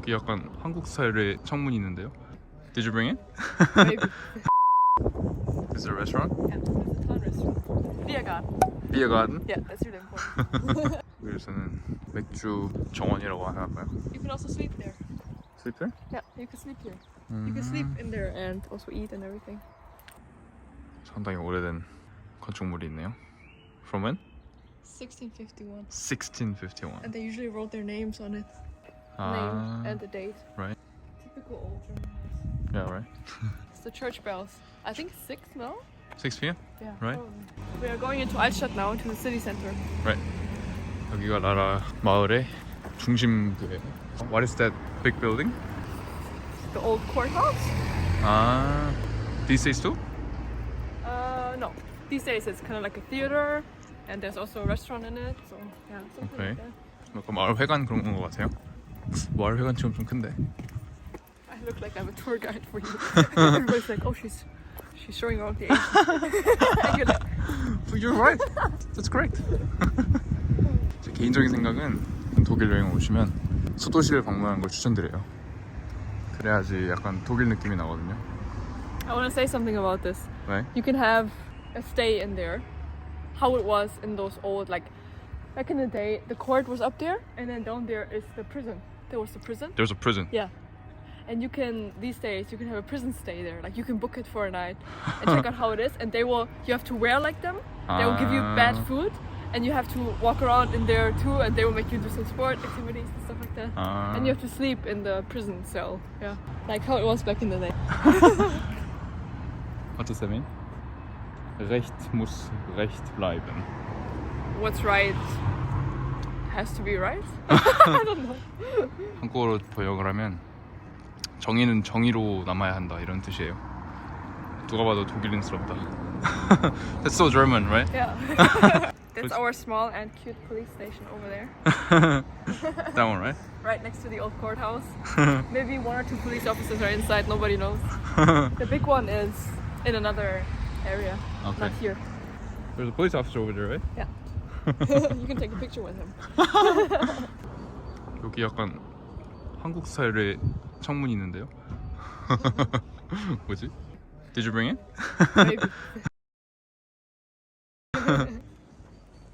여기 약간 한국 스타일의 창문이 있는데요. Did you bring it? Maybe. Is it a restaurant? Yeah, it's a ton restaurant. Beer garden. Beer garden? Yeah, that's really important. 여기서는 맥주 정원이라고 하나 봐요. You can also sleep there. Sleep there? Yeah, you can sleep here. You can sleep in there and also eat and everything. 상당히 오래된 건축물이 있네요. From when? 1651. 1651. And they usually wrote their names on it. Ah, Name and the date. right. Typical old German house. Yeah, right. It's the church bells. I think 6 now? 6 p.m? Yeah. Right. Probably. We are going into Altstadt now, to the city center. Right. 여기가 나라 마을의 중심부예요. What is that big building? The old courthouse? Ah, these days too? No. These days it's kind of like a theater, and there's also a restaurant in it. So yeah, something Okay. like that. 약간 마을 회관 그런 건 것 같아요. 마을 회관처럼 좀 큰데. I look like I'm a tour guide for you. Everybody's like, oh, she's showing around the Asian. And you're like, You're right. That's correct. 제 개인적인 생각은 독일 여행 오시면 수도시를 방문하는 걸 추천드려요. 그래야지 약간 독일 느낌이 나거든요. I want to say something about this. Right? You can have a stay in there, how it was in those old, like back in the day, the court was up there, and then down there is the prison. There was the prison. There's a prison. Yeah. And you can, these days, you can have a prison stay there. Like you can book it for a night and check out how it is. And you have to wear like them. They will give you bad food. And you have to walk around in there too. And they will make you do some sport activities and stuff like that. And you have to sleep in the prison cell. Yeah. Like how it was back in the day. What does that mean? Recht muss Recht bleiben. What's right has to be right? I don't know. 한국어로 번역을 하면 정의는 정의로 남아야 한다 이런 뜻이에요. 누가 봐도 독일인스럽다. That's so German, right? Yeah. That's our small and cute police station over there. That one, right? Right next to the old courthouse. Maybe 1 or 2 police officers are inside, nobody knows. The big one is in another area, Okay. not here. There's a police officer over there, right? Yeah. You can take a picture with him. 여기 약간 한국 스타일의 창문이 있는데요. 뭐지? Did you bring it? Maybe.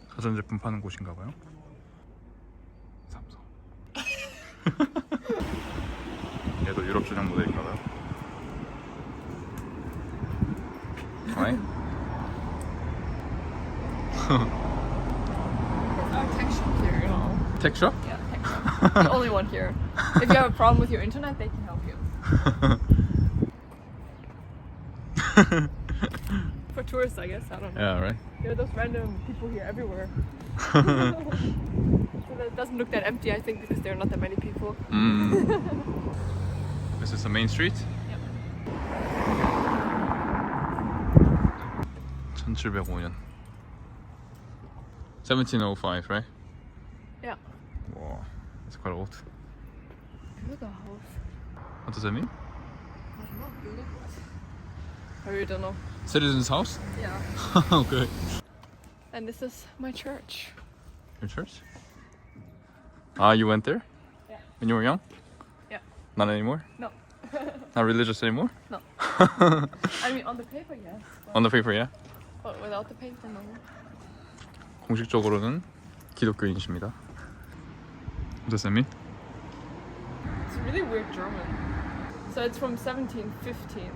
가전제품 파는 곳인가 봐요. 삼성. 얘도 유럽 전용 모델인가 봐요. Right? Our tech shop here, you know. Tech shop? Yeah, tech shop. The only one here. If you have a problem with your internet, they can help you. For tourists, I guess. I don't know. Yeah, right. There are those random people here everywhere. So that it doesn't look that empty, I think, because there are not that many people. This is the main street? Yep. 1705년 1705, right? Yeah. Wow, that's quite old. Bürgerhaus. What does that mean? I don't know. Bürgerhaus. I really don't know. Citizen's house? Yeah. Okay. And this is my church. Your church? Ah, you went there? Yeah. When you were young? Yeah. Not anymore? No. Not religious anymore? No. I mean, on the paper, yes. On the paper, yeah? But without the paper, no. 공식적으로는 기독교인이십니다. What does that mean? It's really weird German. So it's from 1715.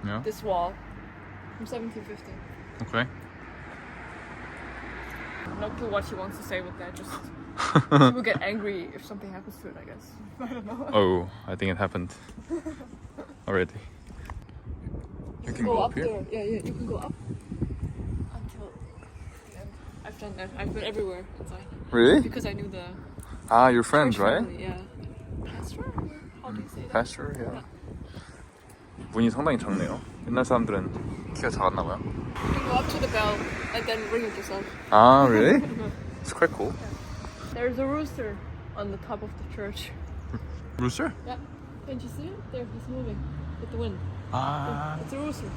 Yeah. This wall. From 1715. Okay. No clue what she wants to say with that. Just she will get angry if something happens to it, I guess. I don't know. Oh, I think it happened already. You can go up here? there. Yeah, you can go up until the end. I've done that. I've been everywhere inside Really? because I knew the Ah, your friends, church right? family, yeah. Pastor? How do you say that? Pastor, yeah. 문이 상당히 작네요. 옛날 사람들은 키가 작았나 봐요. You can go up to the bell and then ring it yourself. Ah, really? It's quite cool. There's a rooster on the top of the church. Rooster? Yeah. Can't you see it? There, he's moving with the wind. Ah, It's a rooster.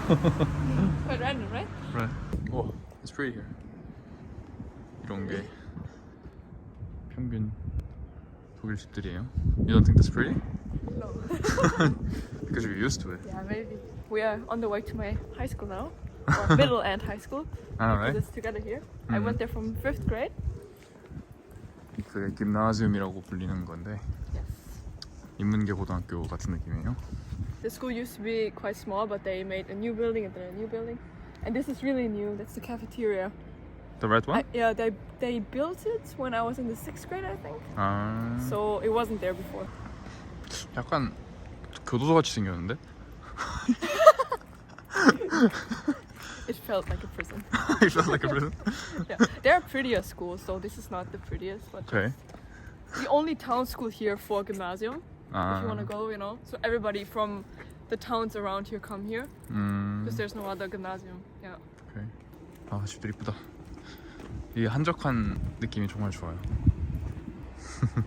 Quite random, right? right. Oh, it's pretty here. 이런 게 평균 독일 집들이에요. You don't think that's pretty? No. Because you're used to it. Yeah, maybe. We are on the way to my high school now. Or middle and high school. Alright. It's together here. I went there from 5th grade. 그게 김나지움이라고 불리는 건데 Yes. 인문계 고등학교 같은 느낌이에요. The school used to be quite small, but they made a new building and then a new building. And this is really new. That's the cafeteria. The red one? Yeah, they built it when I was in the 6th grade, I think. 아, So it wasn't there before. 약간 교도소 같이 생겼는데? It felt like a prison. It feels like a prison. Yeah, there are prettier schools, so this is not the prettiest. But Okay. the only town school here for gymnasium. 아, If you want to go, you know. So everybody from the towns around here come here because there's no other gymnasium. Yeah. 오케이. 아, 집들 이쁘다. 이 한적한 느낌이 정말 좋아요.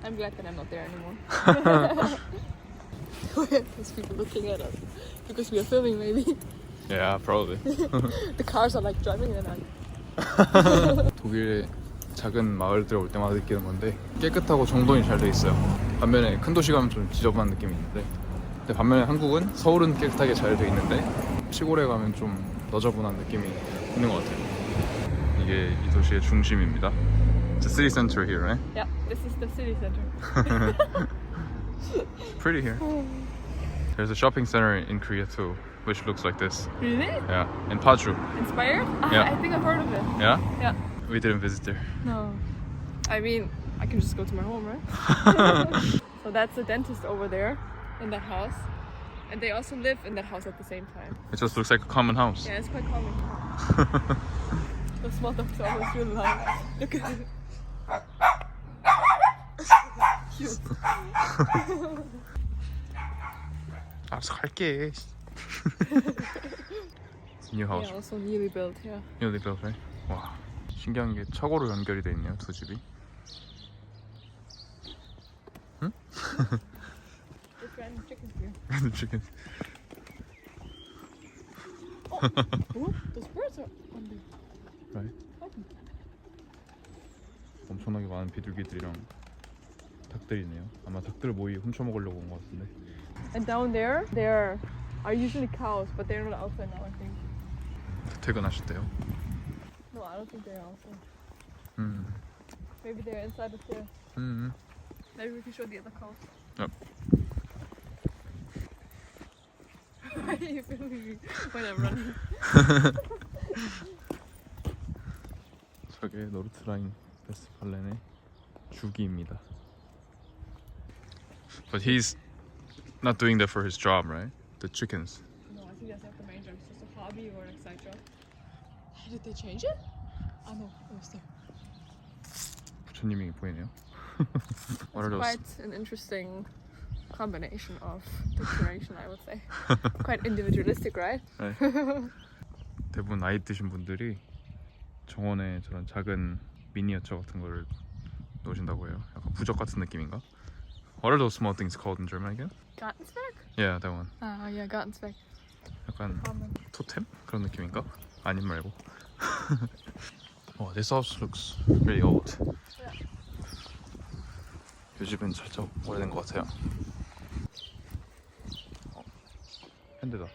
I'm glad that I'm not there anymore. There's people looking at us because we are filming, maybe. Yeah, probably. The cars are like driving in and 독일의 작은 마을들 올 때마다 느끼는 건데 깨끗하고 정돈이 잘 돼 있어요. 반면에 큰 도시 가면 좀 지저분한 느낌이 있는데 근데 반면에 한국은 서울은 깨끗하게 잘 돼 있는데 시골에 가면 좀 너저분한 느낌이 있는 것 같아요. 이게 이 도시의 중심입니다. It's the city center here, right? yeah, this is the city center. Pretty here. There's a shopping center in Korea too, which looks like this. Really? Yeah, in Paju. Inspired? Yeah. I think I've heard of it. Yeah? Yeah. We didn't visit there. No. I mean, I can just go to my home, right? So that's the dentist over there in that house. And they also live in that house at the same time. It just looks like a common house. Yeah, it's quite common. The small dogs are always really loud. Look at it. Cute. 알았어 갈게. New house. Yeah, also newly built, yeah. Newly built, right? 와, 신기한 게 차고로 연결이 돼 있네요, 두 집이. 응? There's random chickens here. Random chicken. Oh, those birds are on the Right. garden. 엄청나게 많은 비둘기들이랑 닭들이네요. 아마 닭들 모이 훔쳐 먹으려고 온 것 같은데. And down there are usually cows, but they're not outside now, I think. 퇴근하셨대요. No, I don't think they're outside. 음. Maybe they're inside of there. Maybe we can show the other cows. Yep. Why are you filming me when I'm running? 저게 노르트라인 페스티벌렌의 주기입니다. But he's not doing that for his job, right? The chickens. No, I think that's not the main job. It's just a hobby or an side job. Did they change it? Oh no, it was there. 부처님이 보이네요. What are It's those? quite an interesting combination of decoration, I would say. Quite individualistic, right? 네. 대부분 나이 드신 분들이 정원에 저런 작은 미니어처 같은 거를 놓으신다고 해요. 약간 부적 같은 느낌인가? What are those small things called in German again? Gartenzwerg? Yeah, that one. Ah, yeah, Gartenzwerg. 약간 Common. 토템? 그런 느낌인가? 아님 말고. Oh, this house looks really old. Yeah. 이 집은 살짝 오래된 것 같아요. 핸드다.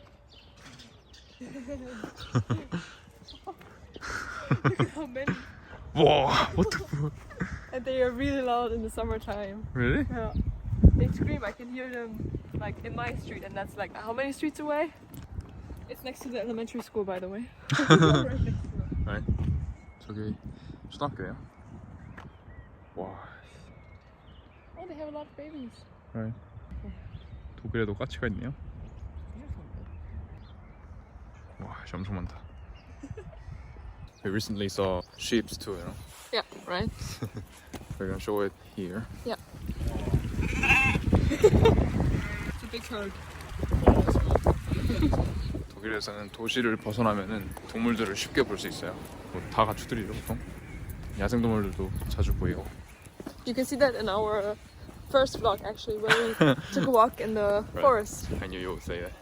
Look at how many. 와, what the fuck? And they are really loud in the summertime. Really? Yeah. They scream, I can hear them like in my street, and that's like how many streets away? It's next to the elementary school, by the way. Right next to it. Right. 저기 초등학교예요. 와, Oh, they have a lot of babies. right. 독일에도 까치가 있네요. 와, 씨 엄청 많다. We recently saw sheep too, you know. Yeah, right? We're gonna show it here. Yeah. It's a big herd. 독일에서는 도시를 벗어나면은 동물들을 쉽게 볼 수 있어요. 뭐 다 가축들이죠, 보통. 야생동물들도 자주 보이고. You can see that in our first vlog, actually, where we took a walk in the forest. I knew you would say that.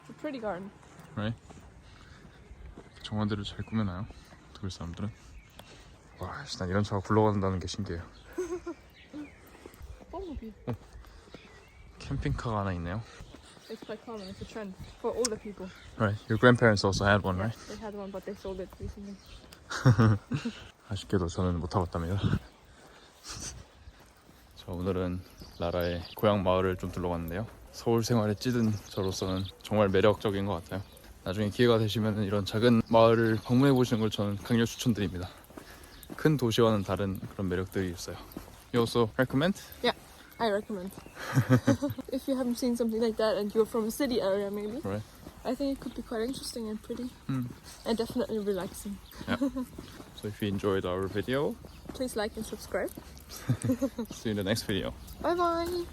It's a pretty garden. Right? 정원들을 잘 꾸며놔요, 독일 사람들은. 와, 난 이런 차가 굴러간다는 게 신기해요. Bumblebee. 캠핑카가 하나 있네요. It's quite common. It's a trend for older people. Right, your grandparents also had one, Yeah, right? they had one, but they sold it recently. 아쉽게도 저는 못 타봤답니다. 자, 오늘은 라라의 고향 마을을 좀 둘러봤는데요. 서울 생활에 찌든 저로서는 정말 매력적인 것 같아요. 나중에 기회가 되시면 이런 작은 마을을 방문해 보시는 걸 저는 강력 추천드립니다. 큰 도시와는 다른 그런 매력들이 있어요. You also recommend? Yeah, I recommend. If you haven't seen something like that and you're from a city area, maybe, Right. I think it could be quite interesting and pretty, and definitely relaxing. Yeah. So if you enjoyed our video, Please like and subscribe. see you in the next video. Bye bye.